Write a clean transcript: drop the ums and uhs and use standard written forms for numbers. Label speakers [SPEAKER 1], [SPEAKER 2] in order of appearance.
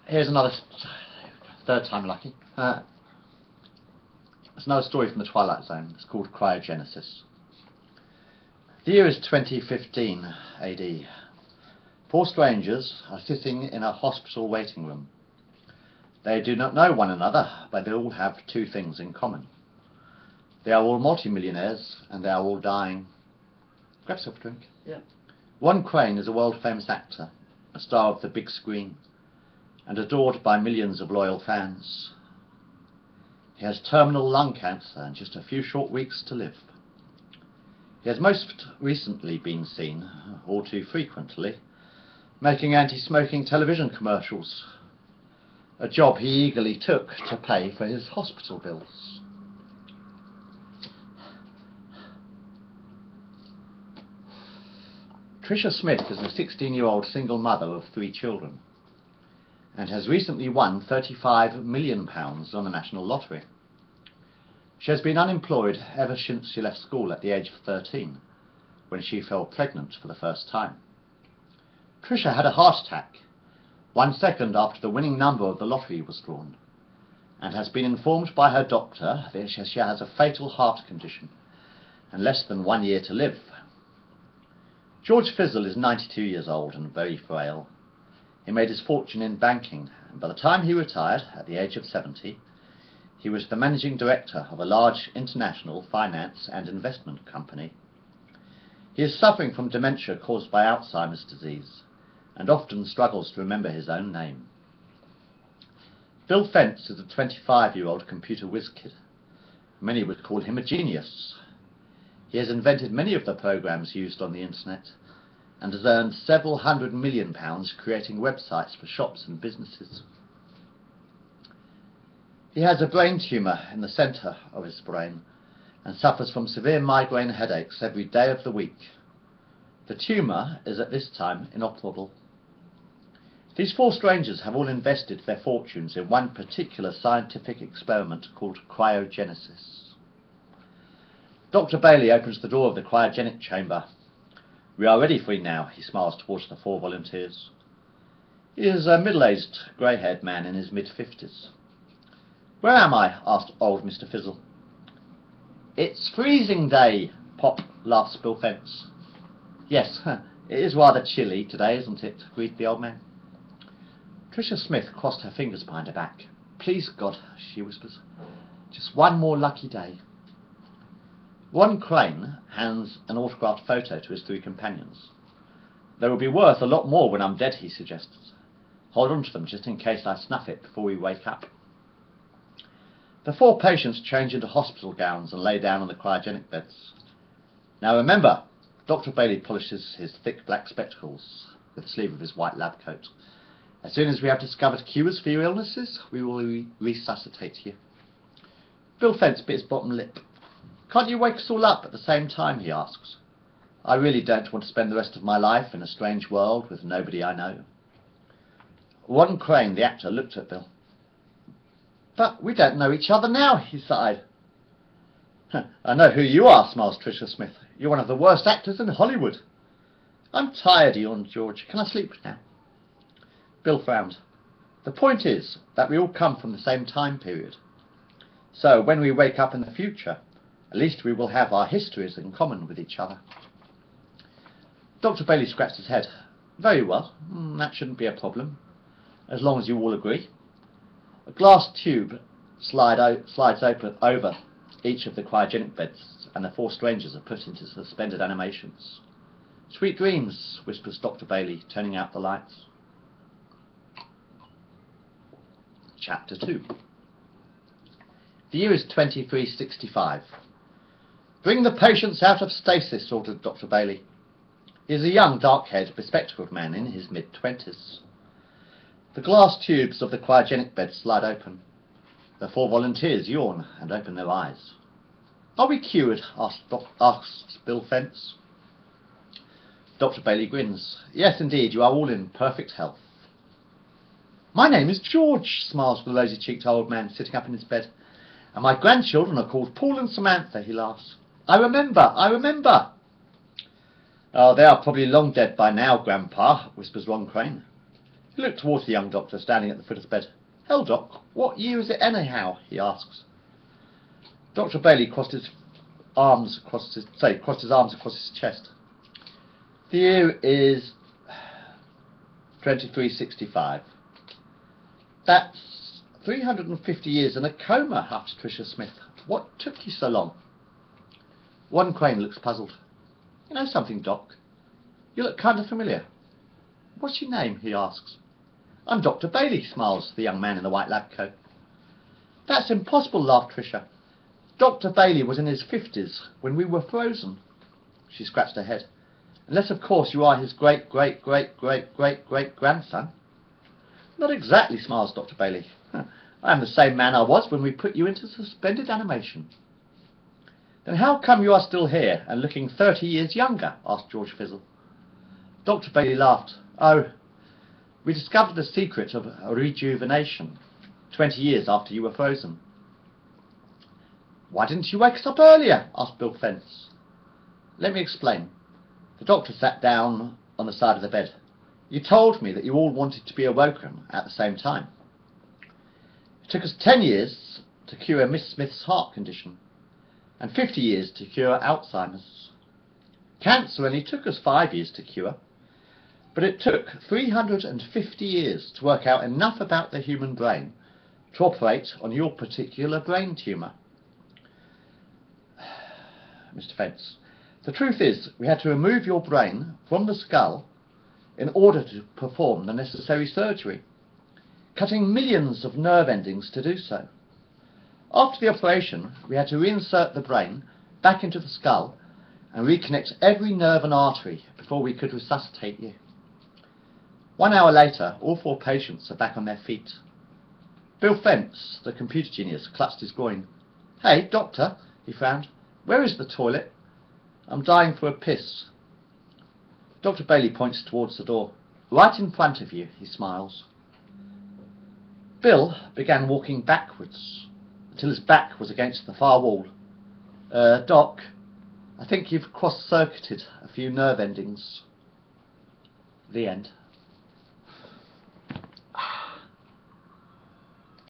[SPEAKER 1] Here's another, third time lucky. It's another story from the Twilight Zone. It's called CryoGenesis. The year is 2015 AD. Four strangers are sitting in a hospital waiting room. They do not know one another, but they all have two things in common. They are all multimillionaires, and they are all dying. Grab yourself a drink.
[SPEAKER 2] Yeah.
[SPEAKER 1] One Crane is a world-famous actor, a star of the big screen, and adored by millions of loyal fans. He has terminal lung cancer and just a few short weeks to live. He has most recently been seen, all too frequently, making anti-smoking television commercials, a job he eagerly took to pay for his hospital bills. Tricia Smith is a 16-year-old single mother of 3 children and has recently won £35 million on the national lottery. She has been unemployed ever since she left school at the age of 13, when she fell pregnant for the first time. Tricia had a heart attack 1 second after the winning number of the lottery was drawn, and has been informed by her doctor that she has a fatal heart condition and less than 1 year to live. George Fizzle is 92 years old and very frail. He made his fortune in banking, and by the time he retired, at the age of 70, he was the managing director of a large international finance and investment company. He is suffering from dementia caused by Alzheimer's disease, and often struggles to remember his own name. Bill Fence is a 25-year-old computer whiz kid. Many would call him a genius. He has invented many of the programs used on the internet and has earned several £100 million creating websites for shops and businesses. He has a brain tumour in the centre of his brain and suffers from severe migraine headaches every day of the week. The tumour is at this time inoperable. These 4 strangers have all invested their fortunes in one particular scientific experiment called CryoGenesis. Dr. Bailey opens the door of the cryogenic chamber. "We are ready for you now," he smiles towards the 4 volunteers. He is a middle-aged, grey-haired man in his mid-50s. "Where am I?" asked old Mr. Fizzle. "It's freezing day," Pop laughs Bill Fence. "Yes, it is rather chilly today, isn't it?" agreed the old man. Tricia Smith crossed her fingers behind her back. "Please God," she whispers, "just one more lucky day." One Crane hands an autographed photo to his 3 companions. "They will be worth a lot more when I'm dead," he suggests. "Hold on to them just in case I snuff it before we wake up." The 4 patients change into hospital gowns and lay down on the cryogenic beds. "Now remember," Dr. Bailey polishes his thick black spectacles with the sleeve of his white lab coat, "as soon as we have discovered cures for your illnesses, we will resuscitate you." Bill Fence bit his bottom lip. "Can't you wake us all up at the same time?" he asks. "I really don't want to spend the rest of my life in a strange world with nobody I know." One Crane, the actor, looked at Bill. "But we don't know each other now," he sighed. "I know who you are," smiles Tricia Smith. "You're one of the worst actors in Hollywood." "I'm tired," yawned George. "Can I sleep now?" Bill frowned. "The point is that we all come from the same time period. So when we wake up in the future, at least we will have our histories in common with each other." Dr. Bailey scratched his head. "Very well, that shouldn't be a problem, as long as you all agree." A glass tube slides open over each of the cryogenic beds, and the 4 strangers are put into suspended animations. "Sweet dreams," whispers Dr. Bailey, turning out the lights. Chapter 2. The year is 2365. "Bring the patients out of stasis," ordered Dr. Bailey. He is a young, dark-haired, bespectacled man in his mid-20s. The glass tubes of the cryogenic bed slide open. The 4 volunteers yawn and open their eyes. "Are we cured?" asks Bill Fence. Dr. Bailey grins. "Yes, indeed, you are all in perfect health." "My name is George," smiles the rosy-cheeked old man sitting up in his bed. "And my grandchildren are called Paul and Samantha," he laughs. I remember." "Oh, they are probably long dead by now, Grandpa," whispers Ron Crane. He looked towards the young doctor standing at the foot of the bed. "Hell, Doc, what year is it anyhow?" he asks. Dr. Bailey crossed his arms across his chest. "The year is 2365. That's 350 years in a coma," huffed Tricia Smith. "What took you so long?" Warden Crane looks puzzled. "You know something, Doc? You look kind of familiar." "What's your name?" he asks. "I'm Dr. Bailey," smiles the young man in the white lab coat. "That's impossible," laughed Tricia. "Dr. Bailey was in his 50s when we were frozen." She scratched her head. "Unless, of course, you are his great-great-great-great-great-great-grandson." "Not exactly," smiles Dr. Bailey. "I am the same man I was when we put you into suspended animation." "Then how come you are still here and looking 30 years younger?" asked George Fizzle. Dr. Bailey laughed. "Oh, we discovered the secret of rejuvenation 20 years after you were frozen." "Why didn't you wake us up earlier?" asked Bill Fence. "Let me explain." The doctor sat down on the side of the bed. "You told me that you all wanted to be awoken at the same time. It took us 10 years to cure Miss Smith's heart condition, and 50 years to cure Alzheimer's. Cancer only took us 5 years to cure, but it took 350 years to work out enough about the human brain to operate on your particular brain tumour." Mr. Fence, "The truth is, we had to remove your brain from the skull in order to perform the necessary surgery, cutting millions of nerve endings to do so. After the operation, we had to reinsert the brain back into the skull and reconnect every nerve and artery before we could resuscitate you. 1 hour later, all 4 patients are back on their feet." Bill Fence, the computer genius, clutched his groin. "Hey, doctor," he frowned, "where is the toilet? I'm dying for a piss." Dr. Bailey points towards the door. "Right in front of you," he smiles. Bill began walking backwards until his back was against the far wall. Doc, I think you've cross-circuited a few nerve endings." The end.